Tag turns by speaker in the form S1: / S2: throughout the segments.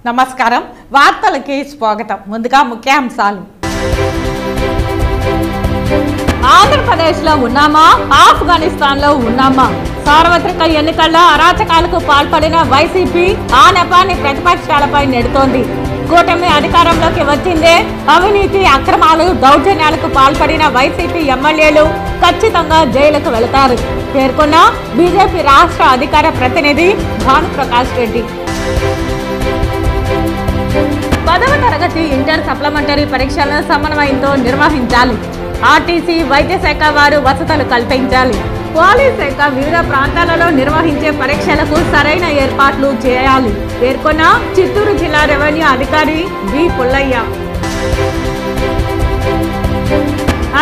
S1: నమస్కారం వార్తలకి స్వాగతం ముందుగా ముఖ్యాంశాలు ఆంధ్రప్రదేశ్లో ఉన్నామా ఆఫ్ఘనిస్తాన్లో ఉన్నామా సార్వత్రిక ఎన్నికల్లో అరాచకాలకు పాల్పడిన వైసీపీ ఆ నెపాన్ని ప్రతిపక్షాలపై నెడుతోంది కూటమి అధికారంలోకి వచ్చిందే అవినీతి అక్రమాలు దౌర్జన్యాలకు పాల్పడిన వైసీపీ ఎమ్మెల్యేలు ఖచ్చితంగా జైలుకు వెళతారు పేర్కొన్న బీజేపీ రాష్ట్ర అధికార ప్రతినిధి భానుప్రకాష్ రెడ్డి 10వ తరగతి ఇంటర్ సప్లిమెంటరీ పరీక్షలను సమన్వయంతో నిర్వహించాలి ఆర్టీసీ వైద్య శాఖ వారు వసతులు కల్పించాలి పోలీస్ శాఖ వివిధ ప్రాంతాలలో నిర్వహించే పరీక్షలకు సరైన ఏర్పాట్లు చేయాలి పేర్కొన్న చిత్తూరు జిల్లా రెవెన్యూ అధికారి వి పుల్లయ్య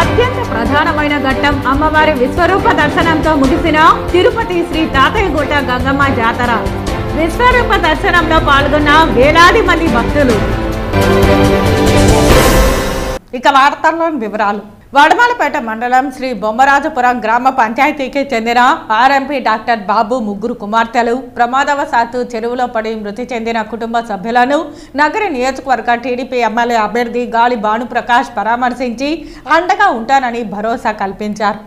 S1: అత్యంత ప్రధానమైన ఘట్టం అమ్మవారి విశ్వరూప దర్శనంతో ముగిసిన తిరుపతి శ్రీ తాతయ్యగుట్ట గంగమ్మ జాతర విశ్వరూప దర్శనంలో పాల్గొన్న వేలాది మంది భక్తులు. ఇక వార్తల్లోని వివరాలు. వడమాలపేట మండలం శ్రీ బొమ్మరాజపురం గ్రామ పంచాయతీకి చెందిన ఆర్ఎంపీ డాక్టర్ బాబు ముగ్గురు కుమార్తెలు ప్రమాదవశాత్తు చెరువులో పడి మృతి చెందిన కుటుంబ సభ్యులను నగర నియోజకవర్గ టీడీపీ ఎమ్మెల్యే అభ్యర్థి గాలి భానుప్రకాష్ పరామర్శించి అండగా ఉంటానని భరోసా కల్పించారు.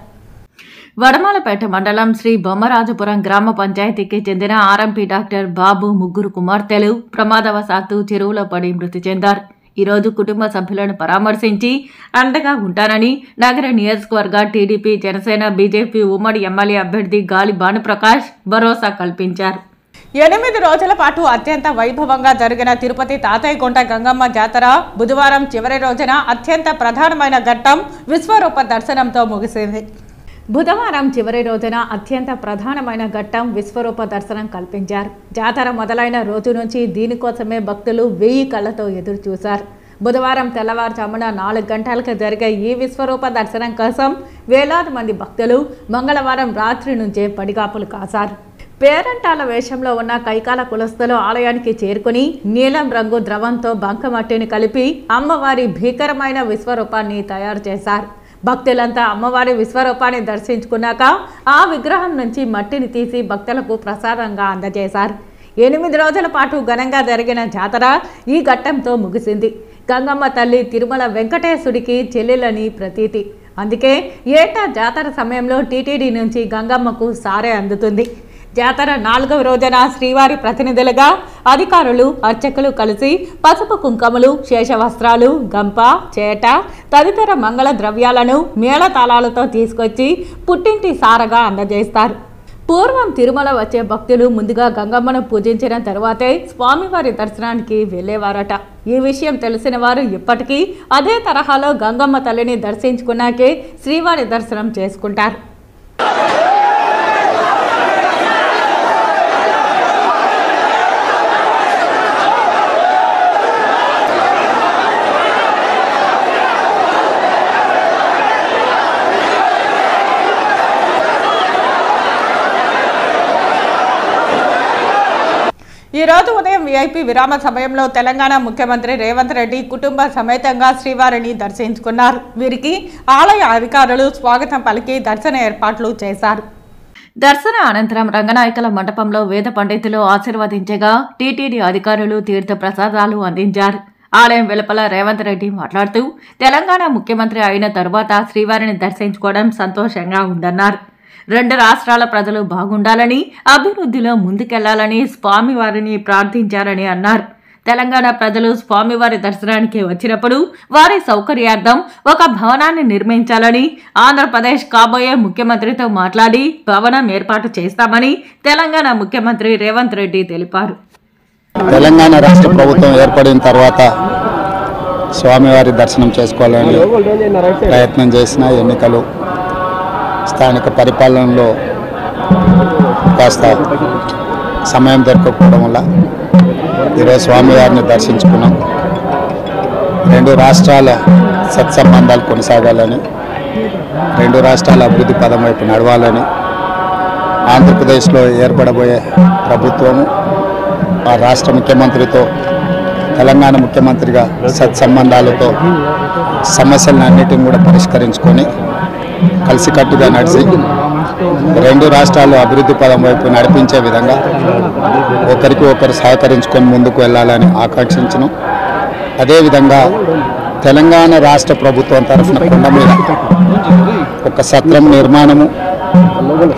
S1: వడమాలపేట మండలం శ్రీ బొమ్మరాజపురం గ్రామ పంచాయతీకి చెందిన ఆర్ఎంపీ డాక్టర్ బాబు ముగ్గురు కుమార్తెలు ప్రమాదవశాత్తు చెరువులో పడి మృతి చెందారు. ఈరోజు కుటుంబ సభ్యులను పరామర్శించి అండగా ఉంటానని నగర నియోజకవర్గ టీడీపీ జనసేన బీజేపీ ఉమ్మడి ఎమ్మెల్యే అభ్యర్థి గాలి భానుప్రకాష్ భరోసా కల్పించారు. 8 రోజుల పాటు అత్యంత వైభవంగా జరిగిన తిరుపతి తాతయ్యగుంట గంగమ్మ జాతర బుధవారం చివరి రోజున అత్యంత ప్రధానమైన ఘట్టం విశ్వరూప దర్శనంతో ముగిసింది. బుధవారం చివరి రోజున అత్యంత ప్రధానమైన ఘట్టం విశ్వరూప దర్శనం కల్పించారు. జాతర మొదలైన రోజు నుంచి దీనికోసమే భక్తులు 1000 కళ్లతో ఎదురు చూశారు. బుధవారం తెల్లవారుజామున 4 గంటలకు జరిగే ఈ విశ్వరూప దర్శనం కోసం వేలాది మంది భక్తులు మంగళవారం రాత్రి నుంచే పడిగాపులు కాశారు. పేరంటాల వేషంలో ఉన్న కైకాల కులస్తులు ఆలయానికి చేరుకుని నీలం రంగు ద్రవంతో బంకమట్టిని కలిపి అమ్మవారి భీకరమైన విశ్వరూపాన్ని తయారు చేశారు. భక్తులంతా అమ్మవారి విశ్వరూపాన్ని దర్శించుకున్నాక ఆ విగ్రహం నుంచి మట్టిని తీసి భక్తులకు ప్రసాదంగా అందజేశారు. 8 రోజుల పాటు ఘనంగా జరిగిన జాతర ఈ ఘట్టంతో ముగిసింది. గంగమ్మ తల్లి తిరుమల వెంకటేశుడికి చెల్లెలని ప్రతీతి. అందుకే ఏటా జాతర సమయంలో టీటీడీ నుంచి గంగమ్మకు సారే అందుతుంది. జాతర 4వ రోజున శ్రీవారి ప్రతినిధులుగా అధికారులు అర్చకులు కలిసి పసుపు కుంకుమలు శేషవస్త్రాలు గంప చేట తదితర మంగళ ద్రవ్యాలను మేళతాళాలతో తీసుకొచ్చి పుట్టింటి సారగా అందజేస్తారు. పూర్వం తిరుమల వచ్చే భక్తులు ముందుగా గంగమ్మను పూజించిన తరువాతే స్వామివారి దర్శనానికి వెళ్లేవారట. ఈ విషయం తెలిసిన వారు ఇప్పటికీ అదే తరహాలో గంగమ్మ తల్లిని దర్శించుకున్నాకే శ్రీవారి దర్శనం చేసుకుంటారు. ఈ రోజు ఉదయం వీఐపీ విరామ సమయంలో తెలంగాణ ముఖ్యమంత్రి రేవంత్ రెడ్డి కుటుంబ సమేతంగా శ్రీవారిని దర్శించుకున్నారు. వీరికి ఆలయ అధికారులు స్వాగతం పలికి దర్శన ఏర్పాట్లు చేశారు. దర్శన అనంతరం రంగనాయకుల మండపంలో వేద పండితులు ఆశీర్వదించగా టీటీడీ అధికారులు తీర్థ ప్రసాదాలు అందించారు. ఆలయం వెలుపల రేవంత్ రెడ్డి మాట్లాడుతూ తెలంగాణ ముఖ్యమంత్రి అయిన తరువాత శ్రీవారిని దర్శించుకోవడం సంతోషంగా ఉందన్నారు. 2 రాష్ట్రాల ప్రజలు బాగుండాలని అభివృద్ధిలో ముందుకెళ్లాలని స్వామివారిని ప్రార్థించారని అన్నారు. తెలంగాణ ప్రజలు స్వామివారి దర్శనానికి వచ్చినప్పుడు వారి సౌకర్యార్థం ఒక భవనాన్ని నిర్మించాలని ఆంధ్రప్రదేశ్ కాబోయే ముఖ్యమంత్రితో మాట్లాడి భవనం ఏర్పాటు చేస్తామని తెలంగాణ ముఖ్యమంత్రి రేవంత్ రెడ్డి తెలిపారు.
S2: తెలంగాణ రాష్ట్ర ప్రభుత్వం ఏర్పడిన తర్వాత స్వామివారి దర్శనం చేసుకోవాలని ప్రయత్నం చేసిన ఎన్నికలు స్థానిక పరిపాలనలో కాస్త సమయం దొరకకపోవడం వల్ల ఈరోజు స్వామివారిని దర్శించుకున్నాం. 2 రాష్ట్రాల సత్సంబంధాలు కొనసాగాలని 2 రాష్ట్రాల అభివృద్ధి పదం వైపు నడవాలని ఆంధ్రప్రదేశ్లో ఏర్పడబోయే ప్రభుత్వము ఆ రాష్ట్ర ముఖ్యమంత్రితో తెలంగాణ ముఖ్యమంత్రిగా సత్సంబంధాలతో సమస్యలన్నిటిని కూడా పరిష్కరించుకొని కలిసికట్టుగా నడిచి 2 రాష్ట్రాలు అభివృద్ధి పదం వైపు నడిపించే విధంగా ఒకరికి ఒకరు సహకరించుకొని ముందుకు వెళ్ళాలని ఆకాంక్షించను. అదేవిధంగా తెలంగాణ రాష్ట్ర ప్రభుత్వం తరఫున కొండ మీద ఒక సత్రం నిర్మాణము,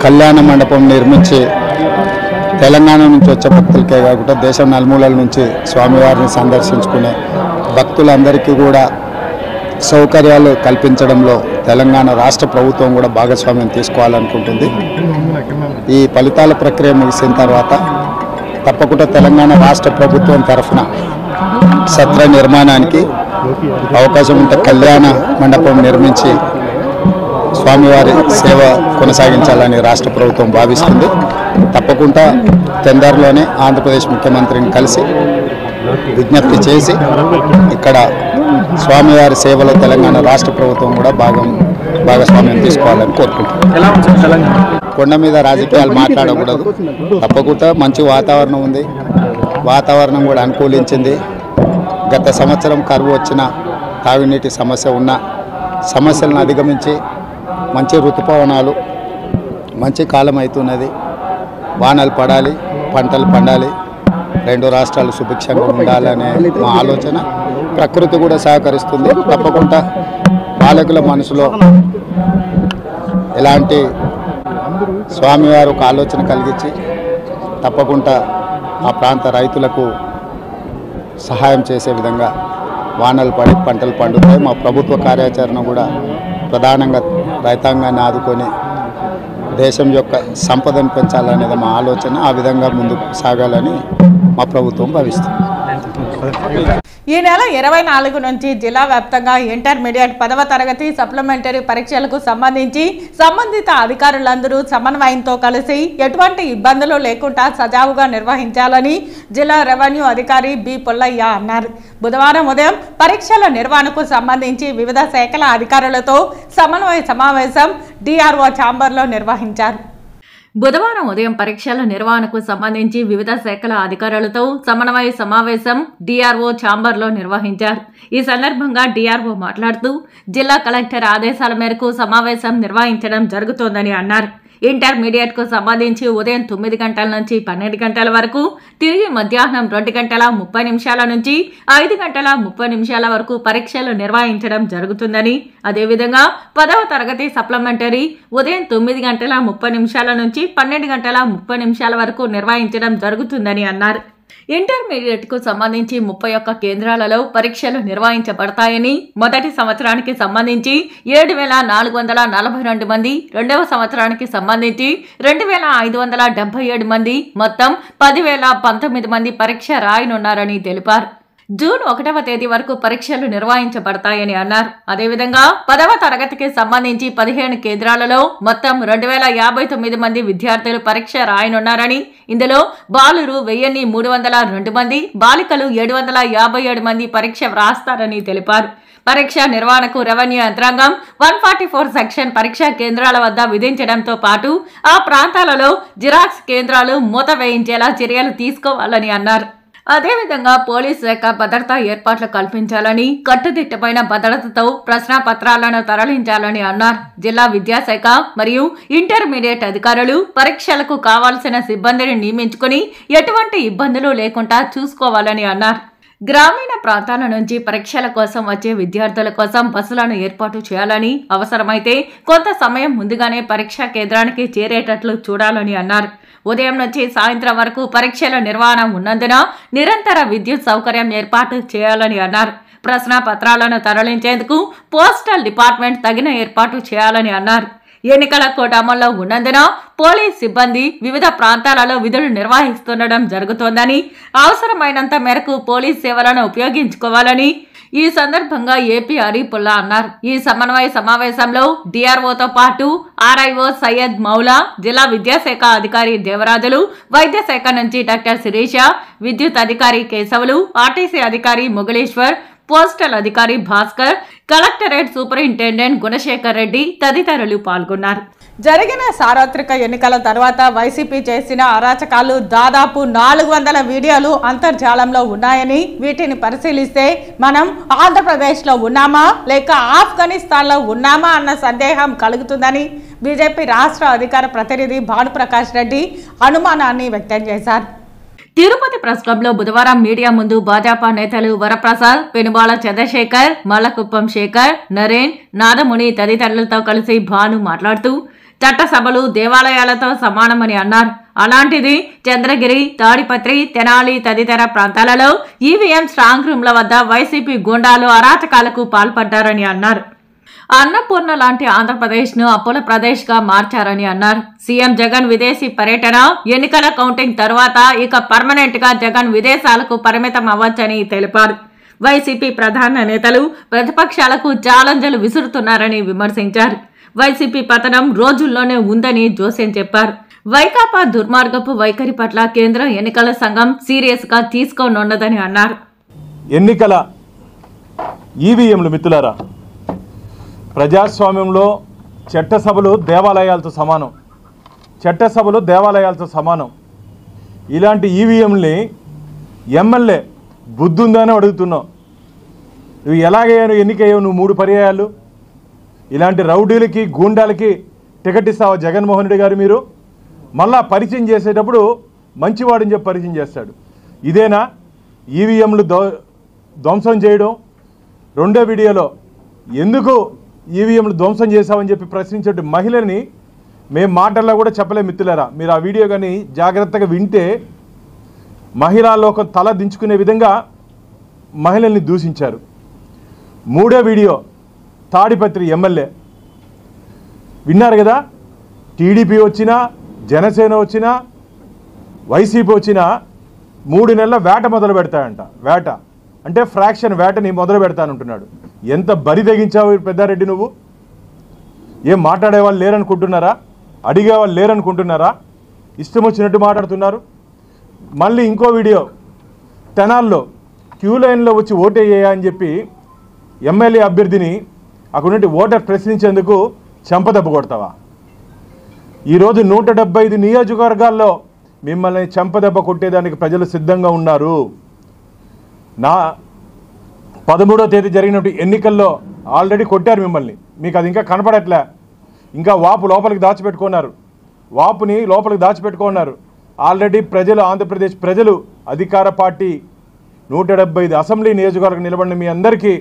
S2: కళ్యాణ మండపం నిర్మించి తెలంగాణ నుంచి వచ్చే భక్తులకే కాకుండా దేశం నలుమూలల నుంచి స్వామివారిని సందర్శించుకునే భక్తులందరికీ కూడా సౌకర్యాలు కల్పించడంలో తెలంగాణ రాష్ట్ర ప్రభుత్వం కూడా భాగస్వామ్యం తీసుకోవాలనుకుంటుంది. ఈ ఫలితాల ప్రక్రియ ముగిసిన తర్వాత తప్పకుండా తెలంగాణ రాష్ట్ర ప్రభుత్వం తరఫున సత్ర నిర్మాణానికి అవకాశం ఉంటే కళ్యాణ మండపం నిర్మించి స్వామివారి సేవ కొనసాగించాలని రాష్ట్ర ప్రభుత్వం భావిస్తుంది. తప్పకుండా తొందరలోనే ఆంధ్రప్రదేశ్ ముఖ్యమంత్రిని కలిసి విజ్ఞప్తి చేసి ఇక్కడ స్వామివారి సేవలో తెలంగాణ రాష్ట్ర ప్రభుత్వం కూడా భాగస్వామ్యం తీసుకోవాలని కోరుకుంటున్నాం. కొండ మీద రాజకీయాలు మాట్లాడకూడదు. తప్పకుండా మంచి వాతావరణం ఉంది, వాతావరణం కూడా అనుకూలించింది. గత సంవత్సరం కరువు వచ్చిన, తాగునీటి సమస్య ఉన్న సమస్యలను అధిగమించి మంచి ఋతుపవనాలు, మంచి కాలం అవుతున్నది. వానలు పడాలి, పంటలు పండాలి, రెండు రాష్ట్రాలు సుభిక్షంగా ఉండాలనే మా ఆలోచన. ప్రకృతి కూడా సహకరిస్తుంది. తప్పకుండా పాలకుల మనసులో ఎలాంటి స్వామివారు ఒక ఆలోచన కలిగించి తప్పకుండా ఆ ప్రాంత రైతులకు సహాయం చేసే విధంగా వానలు పడి పంటలు పండుతాయి. మా ప్రభుత్వ కార్యాచరణ కూడా ప్రధానంగా రైతాంగాన్ని ఆదుకొని దేశం యొక్క సంపదను పెంచాలనేది మా ఆలోచన. ఆ విధంగా ముందుకు సాగాలని మా ప్రభుత్వం భావిస్తుంది.
S1: ఈ నెల 24 నుంచి జిల్లా వ్యాప్తంగా ఇంటర్మీడియట్ 10వ తరగతి సప్లిమెంటరీ పరీక్షలకు సంబంధించి సంబంధిత అధికారులందరూ సమన్వయంతో కలిసి ఎటువంటి ఇబ్బందులు లేకుండా సజావుగా నిర్వహించాలని జిల్లా రెవెన్యూ అధికారి బి పుల్లయ్య అన్నారు. బుధవారం ఉదయం పరీక్షల నిర్వహణకు సంబంధించి వివిధ శాఖల అధికారులతో సమన్వయ సమావేశం డిఆర్ఓ ఛాంబర్లో నిర్వహించారు. బుధవారం ఉదయం పరీక్షల నిర్వహణకు సంబంధించి వివిధ శాఖల అధికారులతో సమన్వయ సమావేశం డిఆర్ఓ ఛాంబర్లో నిర్వహించారు. ఈ సందర్భంగా డిఆర్ఓ మాట్లాడుతూ జిల్లా కలెక్టర్ ఆదేశాల మేరకు సమావేశం నిర్వహించడం జరుగుతోందని అన్నారు. ఇంటర్మీడియట్ కు సంబంధించి ఉదయం 9 గంటల నుంచి 12 గంటల వరకు, తిరిగి మధ్యాహ్నం 2 గంటల 30 నిమిషాల నుంచి 5 గంటల 30 నిమిషాల వరకు పరీక్షలు నిర్వహించడం జరుగుతుందని, అదేవిధంగా 10వ తరగతి సప్లిమెంటరీ ఉదయం 9 గంటల 30 నిమిషాల నుంచి 12 గంటల 30 నిమిషాల వరకు నిర్వహించడం జరుగుతుందని అన్నారు. ఇంటర్మీడియట్ కు సంబంధించి 31 కేంద్రాలలో పరీక్షలు నిర్వహించబడతాయని, మొదటి సంవత్సరానికి సంబంధించి 7,442 మంది, రెండవ సంవత్సరానికి సంబంధించి 2,577 మంది, మొత్తం 10,019 మంది పరీక్ష రాయనున్నారని తెలిపారు. జూన్ 1వ తేదీ వరకు పరీక్షలు నిర్వహించబడతాయని అన్నారు. అదేవిధంగా 10వ తరగతికి సంబంధించి 15 కేంద్రాలలో మొత్తం 2,059 మంది విద్యార్థులు పరీక్ష రాయనున్నారని, ఇందులో బాలురు 1,302 మంది, బాలికలు 757 మంది పరీక్ష వ్రాస్తారని తెలిపారు. పరీక్ష నిర్వహణకు రెవెన్యూ యంత్రాంగం 144 సెక్షన్ పరీక్షా కేంద్రాల వద్ద విధించడంతో పాటు ఆ ప్రాంతాలలో జిరాక్స్ కేంద్రాలు మూత వేయించేలా చర్యలు తీసుకోవాలని అన్నారు. అదేవిధంగా పోలీస్ శాఖ భద్రతా ఏర్పాట్లు కల్పించాలని, కట్టుదిట్టమైన భద్రతతో ప్రశ్నాపత్రాలను తరలించాలని అన్నారు. జిల్లా విద్యాశాఖ మరియు ఇంటర్మీడియట్ అధికారులు పరీక్షలకు కావాల్సిన సిబ్బందిని నియమించుకుని ఎటువంటి ఇబ్బందులు లేకుండా చూసుకోవాలని అన్నారు. గ్రామీణ ప్రాంతాల నుంచి పరీక్షల కోసం వచ్చే విద్యార్థుల కోసం బస్సులను ఏర్పాటు చేయాలని, అవసరమైతే కొంత సమయం ముందుగానే పరీక్షా కేంద్రానికి చేరేటట్లు చూడాలని అన్నారు. ఉదయం నుంచి సాయంత్రం వరకు పరీక్షల నిర్వహణ ఉన్నందున నిరంతర విద్యుత్ సౌకర్యం ఏర్పాటు చేయాలని అన్నారు. ప్రశ్నాపత్రాలను తరలించేందుకు పోస్టల్ డిపార్ట్మెంట్ తగిన ఏర్పాటు చేయాలని అన్నారు. ఎన్నికల కోడ్ అమల్లో ఉన్నందున పోలీస్ సిబ్బంది వివిధ ప్రాంతాలలో విధులు నిర్వహిస్తుండడం జరుగుతోందని, అవసరమైనంత మేరకు పోలీస్ సేవలను ఉపయోగించుకోవాలని ఈ సందర్భంగా ఏపీ అరీపుల్లా అన్నారు. ఈ సమన్వయ సమావేశంలో డిఆర్ఓతో పాటు ఆర్ఐఓ సయ్యద్ మౌలా, జిల్లా విద్యాశాఖ అధికారి దేవరాజులు, వైద్య శాఖ నుంచి డాక్టర్ శిరీష, విద్యుత్ అధికారి కేశవులు, ఆర్టీసీ అధికారి మొగలేశ్వర్, పోస్టల్ అధికారి భాస్కర్, కలెక్టరేట్ సూపరింటెండెంట్ గుణశేఖర్ రెడ్డి తదితరులు పాల్గొన్నారు. జరిగిన సార్వత్రిక ఎన్నికల తర్వాత వైసీపీ చేసిన అరాచకాలు దాదాపు 400 వీడియోలు అంతర్జాలంలో ఉన్నాయని, వీటిని పరిశీలిస్తే మనం ఆంధ్రప్రదేశ్లో ఉన్నామా లేక ఆఫ్ఘనిస్తాన్లో ఉన్నామా అన్న సందేహం కలుగుతుందని బీజేపీ రాష్ట్ర అధికార ప్రతినిధి భానుప్రకాష్ రెడ్డి అనుమానాన్ని వ్యక్తం చేశారు. తిరుపతి ప్రెస్ క్లబ్ లో బుధవారం మీడియా ముందు భాజపా నేతలు వరప్రసాద్, పెనుబాల చంద్రశేఖర్, మల్లకుప్పం శేఖర్, నరేన్, నాదముని తదితరులతో కలిసి భాను మాట్లాడుతూ చట్టసభలు దేవాలయాలతో సమానమని అన్నారు. అలాంటిది చంద్రగిరి, తాడిపత్రి, తెనాలి తదితర ప్రాంతాలలో ఈవీఎం స్ట్రాంగ్ రూమ్ల వద్ద వైసీపీ గూండాలు అరాచకాలకు పాల్పడ్డారని అన్నారు. అన్నపూర్ణ లాంటి ఆంధ్రప్రదేశ్ ను అప్పుల ప్రదేశ్ గా మార్చారని అన్నారు. సీఎం జగన్ విదేశీ పర్యటన, ఎన్నికల కౌంటింగ్ తర్వాత ఇక పర్మనెంట్ గా జగన్ విదేశాలకు పరిమితం అవ్వచ్చని తెలిపారు. వైసీపీ ప్రధాన నేతలు ప్రతిపక్షాలకు ఛాలెంజ్లు విసురుతున్నారని విమర్శించారు. వైసీపీ పతనం రోజుల్లోనే ఉందని జోసెన్ చెప్పారు. వైకాపా దుర్మార్గపు వైఖరి పట్ల కేంద్ర ఎన్నికల సంఘం సీరియస్ గా తీసుకోనున్నదని అన్నారు.
S3: ఎన్నికల ఈవీఎంలు మిత్రులారా, ప్రజాస్వామ్యంలో చట్టసభలు దేవాలయాలతో సమానం. చట్టసభలు దేవాలయాలతో సమానం. ఇలాంటి ఈవీఎంని ఎమ్మెల్యే బుద్ధి ఉందని అడుగుతున్నావు. నువ్వు ఎలాగయ్యాను ఎన్నికయ్యావు? నువ్వు 3 పర్యాయాలు ఇలాంటి రౌడీలకి గూండాలకి టికెట్ ఇస్తావా జగన్మోహన్ రెడ్డి గారు? మీరు మళ్ళా పరిచయం చేసేటప్పుడు మంచివాడని చెప్పి పరిచయం చేస్తాడు. ఇదేనా ఈవీఎంలు ధ్వంసం చేయడం? రెండో వీడియోలో ఎందుకు ఈవీఎంలు ధ్వంసం చేశామని చెప్పి ప్రశ్నించే మహిళని మేము మాటల్లో కూడా చెప్పలేము మిత్రులారా. మీరు ఆ వీడియో కానీ జాగ్రత్తగా వింటే మహిళా లోకం తల దించుకునే విధంగా మహిళల్ని దూషించారు. మూడో వీడియో తాడిపత్రి ఎమ్మెల్యే విన్నారు కదా. టీడీపీ వచ్చినా, జనసేన వచ్చినా, వైసీపీ వచ్చినా 3 నెలల వేట మొదలు పెడతాయంట. వేట అంటే ఫ్రాక్షన్ వేటని మొదలు పెడతానంటున్నాడు. ఎంత బరి తెగించావు పెద్దారెడ్డి నువ్వు? ఏం మాట్లాడేవాళ్ళు లేరనుకుంటున్నారా? అడిగేవాళ్ళు లేరనుకుంటున్నారా? ఇష్టం వచ్చినట్టు మాట్లాడుతున్నారు. మళ్ళీ ఇంకో వీడియో తెనాల్లో క్యూ లైన్లో వచ్చి ఓటేయ్యా అని చెప్పి ఎమ్మెల్యే అభ్యర్థిని అక్కడుండి ఓటర్ ప్రశ్నించేందుకు చెంపదెబ్బ కొడతావా? ఈరోజు 175 నియోజకవర్గాల్లో మిమ్మల్ని చెంపదెబ్బ కొట్టేదానికి ప్రజలు సిద్ధంగా ఉన్నారు. నా 13వ తేదీ జరిగినట్టు ఎన్నికల్లో ఆల్రెడీ కొట్టారు మిమ్మల్ని. మీకు అది ఇంకా కనపడట్లే. ఇంకా వాపు లోపలికి దాచిపెట్టుకున్నారు. వాపుని లోపలికి దాచిపెట్టుకున్నారు. ఆల్రెడీ ప్రజలు, ఆంధ్రప్రదేశ్ ప్రజలు, అధికార పార్టీ 175 అసెంబ్లీ నియోజకవర్గం నిలబడిన మీ అందరికీ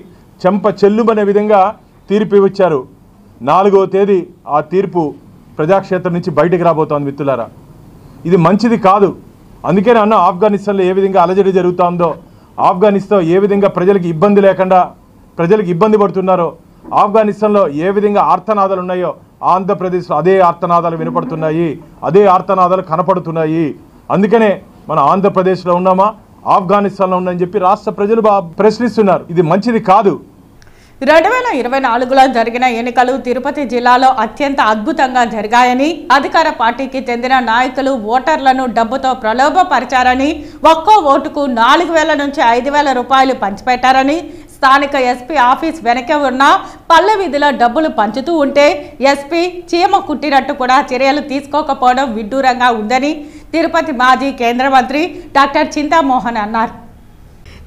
S3: చెంప చెల్లుమనే విధంగా తీర్పు ఇచ్చారు. 4వ తేదీ ఆ తీర్పు ప్రజాక్షేత్రం నుంచి బయటికి రాబోతోంది మిత్రులారా. ఇది మంచిది కాదు. అందుకనే అన్న ఆఫ్ఘనిస్తాన్లో ఏ విధంగా అలజడి జరుగుతుందో, ఆఫ్ఘనిస్తాన్ ఏ విధంగా ప్రజలకు ఇబ్బంది లేకుండా ప్రజలకు ఇబ్బంది పడుతున్నారో, ఆఫ్ఘనిస్తాన్లో ఏ విధంగా ఆర్తనాదాలు ఉన్నాయో ఆంధ్రప్రదేశ్లో అదే ఆర్తనాదాలు వినపడుతున్నాయి, అదే ఆర్తనాదాలు కనపడుతున్నాయి. అందుకనే మన ఆంధ్రప్రదేశ్లో ఉన్నామా, ఆఫ్ఘనిస్తాన్లో ఉందని చెప్పి రాష్ట్ర ప్రజలు ప్రశ్నిస్తున్నారు. ఇది మంచిది కాదు.
S1: 2024లో జరిగిన ఎన్నికలు తిరుపతి జిల్లాలో అత్యంత అద్భుతంగా జరిగాయని, అధికార పార్టీకి చెందిన నాయకులు ఓటర్లను డబ్బుతో ప్రలోభపరిచారని, ఒక్కో ఓటుకు 4,000 నుంచి 5,000 రూపాయలు పంచిపెట్టారని, స్థానిక ఎస్పీ ఆఫీస్ వెనక ఉన్న పల్లె వీధిలో డబ్బులు పంచుతూ ఉంటే ఎస్పీ చీమ కుట్టినట్టు కూడా చర్యలు తీసుకోకపోవడం విడ్డూరంగా ఉందని తిరుపతి మాజీ కేంద్ర మంత్రి డాక్టర్ చింతామోహన్ అన్నారు.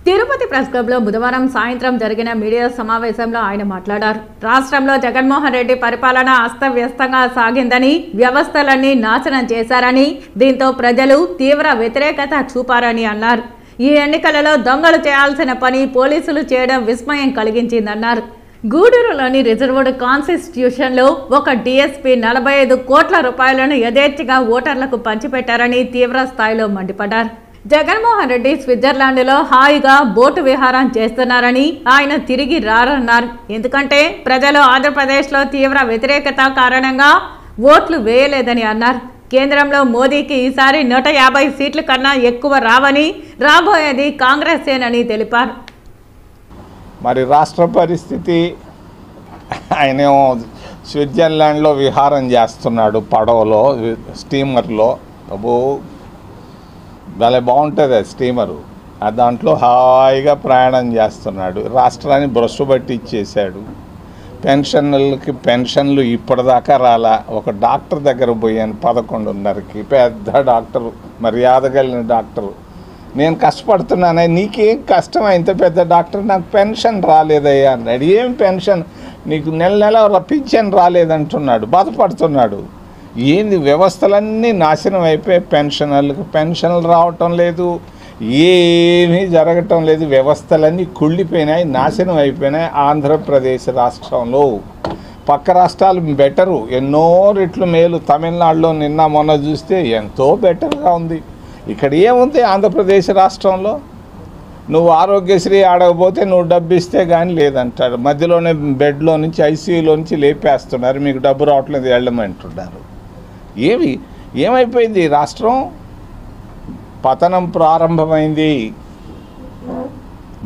S1: తిరుపతి ప్రెస్ క్లబ్ లో బుధవారం సాయంత్రం జరిగిన మీడియా సమావేశంలో ఆయన మాట్లాడారు. రాష్ట్రంలో జగన్మోహన్ రెడ్డి పరిపాలన అస్తవ్యస్తంగా సాగిందని, వ్యవస్థలన్నీ నాశనం చేశారని, దీంతో ప్రజలు తీవ్ర వ్యతిరేకత చూపారని అన్నారు. ఈ ఎన్నికలలో దొంగలు చేయాల్సిన పని పోలీసులు చేయడం విస్మయం కలిగించిందన్నారు. గూడూరులోని రిజర్వ్డ్ కాన్స్టిట్యూషన్ లో ఒక డీఎస్పీ 45 కోట్ల రూపాయలను యథేచ్ఛగా ఓటర్లకు పంచిపెట్టారని తీవ్ర స్థాయిలో మండిపడ్డారు. జగన్మోహన్ రెడ్డి స్విట్జర్లాండ్లో హాయిగా బోటు విహారం చేస్తున్నారని, ఆయన తిరిగి రారన్నారు. ఎందుకంటే ప్రజలు ఆంధ్రప్రదేశ్లో తీవ్ర వ్యతిరేకత కారణంగా ఓట్లు వేయలేదని అన్నారు. కేంద్రంలో మోదీకి ఈసారి 150 సీట్ల కన్నా ఎక్కువ రావని, రాబోయేది కాంగ్రెసేనని తెలిపారు.
S4: మరి రాష్ట్ర పరిస్థితి, ఆయన స్విట్జర్లాండ్లో విహారం చేస్తున్నాడు పడవలో, స్టీమర్లో. అబ్బో భలే బాగుంటుంది ఆ స్టీమరు. దాంట్లో హాయిగా ప్రయాణం చేస్తున్నాడు. రాష్ట్రాన్ని బ్రష్ బట్టి ఇచ్చేశాడు. పెన్షన్లకి పెన్షన్లు ఇప్పటిదాకా రాలా. ఒక డాక్టర్ దగ్గర పోయాను 11:30కి. పెద్ద డాక్టరు, మర్యాద కలిగిన డాక్టరు. నేను కష్టపడుతున్నానే, నీకేం కష్టం ఇంత పెద్ద డాక్టర్, నాకు పెన్షన్ రాలేదయ్యా అన్నాడు. ఏం పెన్షన్? నీకు నెల నెల పింఛన్ రాలేదంటున్నాడు, బాధపడుతున్నాడు. ఏంది వ్యవస్థలన్నీ నాశనం అయిపోయి పెన్షనర్లకు పెన్షన్లు రావటం లేదు, ఏమీ జరగటం లేదు, వ్యవస్థలన్నీ కుళ్ళిపోయినాయి, నాశనం అయిపోయినాయి. ఆంధ్రప్రదేశ్ రాష్ట్రంలో పక్క రాష్ట్రాలు బెటరు, ఎన్నో రెట్లు మేలు. తమిళనాడులో నిన్న మొన్న చూస్తే ఎంతో బెటర్గా ఉంది. ఇక్కడ ఏముంది ఆంధ్రప్రదేశ్ రాష్ట్రంలో? నువ్వు ఆరోగ్యశ్రీ ఆడకపోతే నువ్వు డబ్బు ఇస్తే కానీ లేదంటాడు. మధ్యలోనే బెడ్లో నుంచి ఐసీయూలో నుంచి లేపేస్తున్నారు, మీకు డబ్బు రావట్లేదు వెళ్ళమంటున్నారు. ఏమైపోయింది రాష్ట్రం? పతనం ప్రారంభమైంది.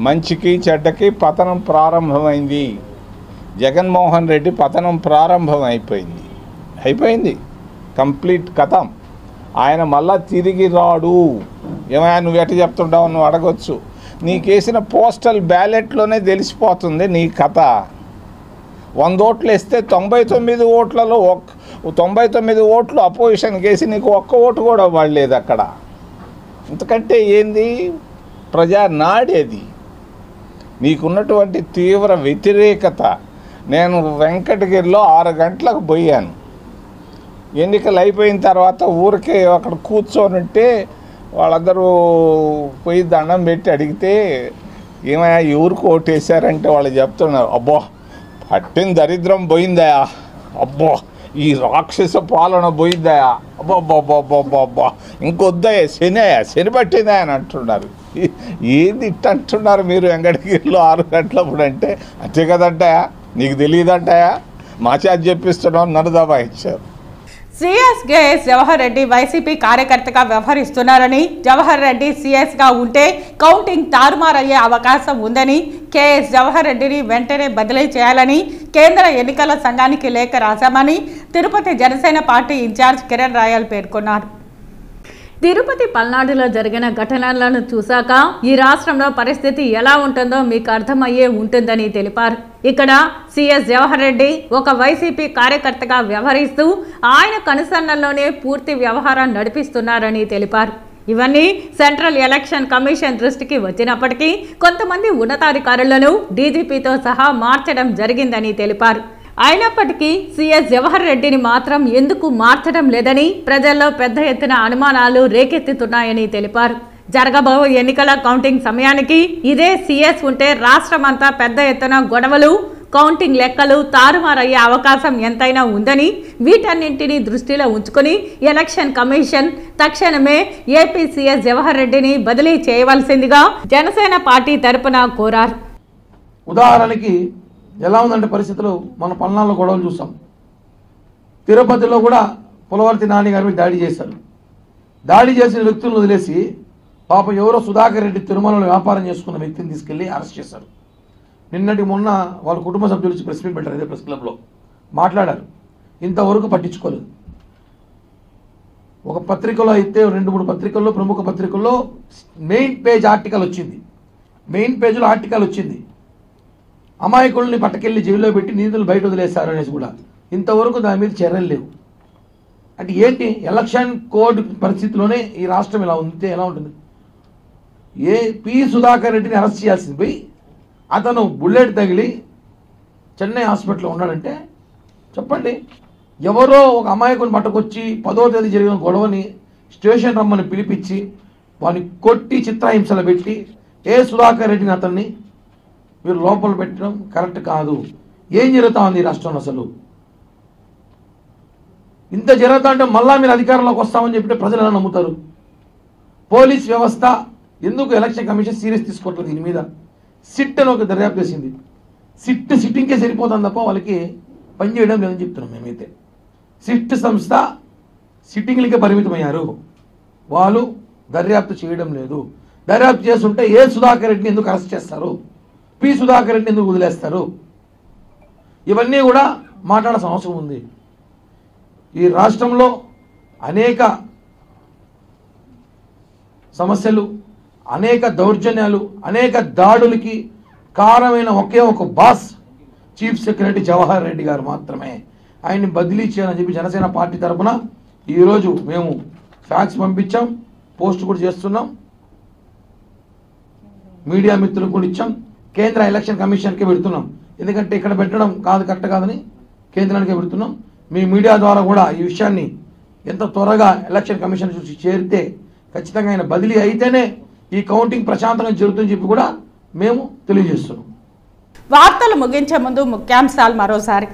S4: మంచికి చెడ్డకి పతనం ప్రారంభమైంది. జగన్మోహన్ రెడ్డి పతనం అయిపోయింది కంప్లీట్ కథం. ఆయన మళ్ళా తిరిగి రాడు. ఏమైనా నువ్వు ఎట్ట చెప్తుంటావు నువ్వు అడగొచ్చు. నీకేసిన పోస్టల్ బ్యాలెట్లోనే తెలిసిపోతుంది నీ కథ. 100 ఓట్లు వేస్తే 99 ఓట్లలో 99 ఓట్లు అపోజిషన్కి వేసి నీకు ఒక్క ఓటు కూడా పడలేదు అక్కడ. ఇంతకంటే ఏంది ప్రజా నాడేది? నీకున్నటువంటి తీవ్ర వ్యతిరేకత. నేను వెంకటగిరిలో 6 గంటలకు పోయాను. ఎన్నికలు అయిపోయిన తర్వాత ఊరికే అక్కడ కూర్చొని ఉంటే వాళ్ళందరూ పోయి దండం పెట్టి అడిగితే ఏమయ్యా ఎవరికి ఓటేశారంటే వాళ్ళు చెప్తున్నారు, అబ్బో పట్టిన దరిద్రం పోయిందయా, అబ్బో ఈ రాక్షస పాలన పోయిందయా, అబ్బా ఇంకొద్దయా శని పట్టిందా అని అంటున్నారు. ఏది ఇట్ట అంటున్నారు మీరు వెంకటగిరిలో 6 గంటలప్పుడు అంటే? అంతే కదంటాయా, నీకు తెలియదంటాయా, మా చేత చెప్పిస్తున్నావు, నన్ను దబాయించారు.
S1: సిఎస్ కేఎస్ జవహర్ రెడ్డి వైసీపీ కార్యకర్తగా వ్యవహరిస్తున్నారని, జవహర్ రెడ్డి సిఎస్గా ఉంటే కౌంటింగ్ తారుమారయ్యే అవకాశం ఉందని, కేఎస్ జవహర్ రెడ్డిని వెంటనే బదిలీ చేయాలని కేంద్ర ఎన్నికల సంఘానికి లేఖ రాశామని తిరుపతి జనసేన పార్టీ ఇన్ఛార్జ్ కిరణ్ రాయల్ పేర్కొన్నారు. తిరుపతి పల్నాడులో జరిగిన ఘటనలను చూశాక ఈ రాష్ట్రంలో పరిస్థితి ఎలా ఉంటుందో మీకు అర్థమయ్యే ఉంటుందని తెలిపారు. ఇక్కడ సిఎస్ జవహర్ రెడ్డి ఒక వైసీపీ కార్యకర్తగా వ్యవహరిస్తూ ఆయన కనుసన్నల్లోనే పూర్తి వ్యవహారం నడిపిస్తున్నారని తెలిపారు. ఇవన్నీ సెంట్రల్ ఎలక్షన్ కమిషన్ దృష్టికి వచ్చినప్పటికీ కొంతమంది ఉన్నతాధికారులను డీజీపీతో సహా మార్చడం జరిగిందని తెలిపారు. అయినప్పటికీ సిఎస్ జవహర్ రెడ్డిని మాత్రం ఎందుకు మార్చడం లేదని ప్రజల్లో పెద్ద ఎత్తున అనుమానాలు రేకెత్తుతున్నాయని తెలిపారు. జరగబోయే ఎన్నికల కౌంటింగ్ సమయానికి ఇదే సిఎస్ ఉంటే రాష్ట్రమంతా పెద్ద ఎత్తున గొడవలు, కౌంటింగ్ లెక్కలు తారుమారయ్యే అవకాశం ఎంతైనా ఉందని, వీటన్నింటినీ దృష్టిలో ఉంచుకుని ఎలక్షన్ కమిషన్ తక్షణమే ఏపీ సిఎస్ జవహర్ రెడ్డిని బదిలీ చేయవలసిందిగా జనసేన పార్టీ తరపున కోరారు.
S5: ఉదాహరణకి ఎలా ఉందంటే పరిస్థితులు మన పల్నాడులో గొడవలు చూసాం. తిరుపతిలో కూడా పులవర్తి నాని గారి మీద దాడి చేశారు. దాడి చేసిన వ్యక్తులను వదిలేసి పాపం ఎవరో సుధాకర్ రెడ్డి తిరుమలలో వ్యాపారం చేసుకున్న వ్యక్తిని తీసుకెళ్లి అరెస్ట్ చేశారు. మొన్న వాళ్ళ కుటుంబ సభ్యులు వచ్చి ప్రెస్ మీట్ పెట్టారు, అదే ప్రెస్ క్లబ్లో మాట్లాడారు. ఇంతవరకు పట్టించుకోలేదు. ఒక పత్రికలో అయితే 2-3 పత్రికల్లో, ప్రముఖ పత్రికల్లో మెయిన్ పేజ్ ఆర్టికల్ వచ్చింది. అమాయకుల్ని పట్టుకెళ్ళి జైల్లో పెట్టి నిందితులు బయట వదిలేశారు అనేసి కూడా. ఇంతవరకు దాని మీద చర్యలు లేవు. అంటే ఏంటి? ఎలక్షన్ కోడ్ పరిస్థితిలోనే ఈ రాష్ట్రం ఇలా ఉంటే ఎలా ఉంటుంది? పి సుధాకర్ రెడ్డిని అరెస్ట్ చేయాల్సింది పోయి అతను బుల్లెట్ తగిలి చెన్నై హాస్పిటల్లో ఉన్నాడంటే చెప్పండి. ఎవరో ఒక అమాయకుని పట్టుకొచ్చి 10వ తేదీ జరిగిన గొడవని స్టేషన్ రమ్మని పిలిపించి వాడిని కొట్టి చిత్రహింసలు పెట్టి సుధాకర్ రెడ్డిని అతన్ని మీరు లోపల పెట్టడం కరెక్ట్ కాదు. ఏం జరుగుతా ఉంది ఈ రాష్ట్రంలో? అసలు ఇంత జరుగుతా అంటే మళ్ళా మీరు అధికారంలోకి వస్తామని చెప్పి ప్రజలు ఎలా నమ్ముతారు? పోలీస్ వ్యవస్థ ఎందుకు ఎలక్షన్ కమిషన్ సీరియస్ తీసుకోవట్లేదు? దీని మీద సిట్ అని ఒక దర్యాప్తు చేసింది. సిట్టింగ్కే సరిపోతుంది తప్ప వాళ్ళకి పనిచేయడం లేదని చెప్తున్నాం మేమైతే. సిట్ సంస్థ సిట్టింగ్లకే పరిమితమయ్యారు, వాళ్ళు దర్యాప్తు చేయడం లేదు. దర్యాప్తు చేస్తుంటే సుధాకర్ రెడ్డిని ఎందుకు అరెస్ట్ చేస్తారు? పి సుధాకర్ రెడ్డిని ఎందుకు వదిలేస్తారు? ఇవన్నీ కూడా మాట్లాడాల్సిన అవసరం ఉంది. ఈ రాష్ట్రంలో అనేక సమస్యలు, అనేక దౌర్జన్యాలు, అనేక దాడులకి కారణమైన ఒకే ఒక boss chief secretary Jawahar Reddy గారు మాత్రమే. ఆయన్ని బదిలీ చేయాలని చెప్పి జనసేన పార్టీ తరఫున ఈరోజు మేము ఫ్యాక్స్ పంపించాం, పోస్ట్ కూడా చేస్తున్నాం, మీడియా మిత్రులకు కూడా ఇచ్చాం, కేంద్ర ఎలక్షన్ కమిషన్కి పెడుతున్నాం. ఎందుకంటే ఇక్కడ పెట్టడం కరెక్ట్ కాదని కేంద్రానికే పెడుతున్నాం. మీ మీడియా ద్వారా కూడా ఈ విషయాన్ని ఎంత త్వరగా ఎలక్షన్ కమిషన్ చూసి చేరితే ఖచ్చితంగా ఆయన బదిలీ అయితేనే ఈ కౌంటింగ్ ప్రశాంతంగా జరుగుతుందని చెప్పి కూడా మేము తెలియజేస్తున్నాం.
S1: వార్తలు ముగించే ముందు ముఖ్యాంశాలు మరోసారి.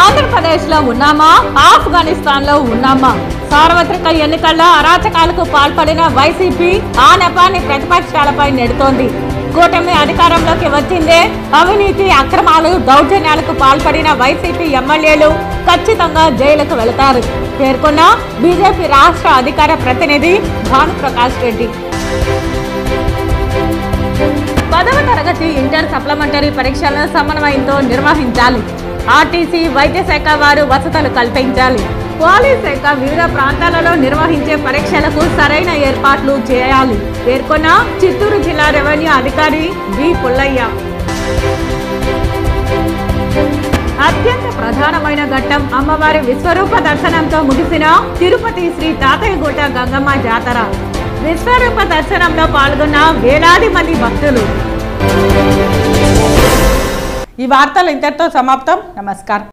S1: ఆంధ్రప్రదేశ్లో ఉన్నామా, ఆఫ్ఘనిస్తాన్లో ఉన్నామా? సార్వత్రిక ఎన్నికల్లో అరాచకాలకు పాల్పడిన వైసీపీ ఆ నెపాన్ని ప్రతిపక్షాలపై నెడుతోంది. కూటమి అధికారంలోకి వచ్చిందే అవినీతి, అక్రమాలు, దౌర్జన్యాలకు పాల్పడిన వైసీపీ ఎమ్మెల్యేలు ఖచ్చితంగా జైలుకు వెళతారు పేర్కొన్న బీజేపీ రాష్ట్ర అధికార ప్రతినిధి భానుప్రకాష్ రెడ్డి. 10వ తరగతి ఇంటర్ సప్లిమెంటరీ పరీక్షలను సమన్వయంతో నిర్వహించాలి. ఆర్టీసీ, వైద్య శాఖ వారు వసతులు కల్పించాలి. పోలీస్ శాఖ వివిధ ప్రాంతాలలో నిర్వహించే పరీక్షలకు సరైన ఏర్పాట్లు చేయాలి పేర్కొన్న చిత్తూరు జిల్లా రెవెన్యూ అధికారి వి పుల్లయ్య. అత్యంత ప్రధానమైన ఘట్టం అమ్మవారి విశ్వరూప దర్శనంతో ముగిసిన తిరుపతి శ్రీ తాతయ్యగుట్ట గంగమ్మ జాతర. విశ్వరూప దర్శనంలో పాల్గొన్న వేలాది మంది భక్తులు. ఈ వార్తలు ఇంతటితో సమాప్తం. నమస్కారం.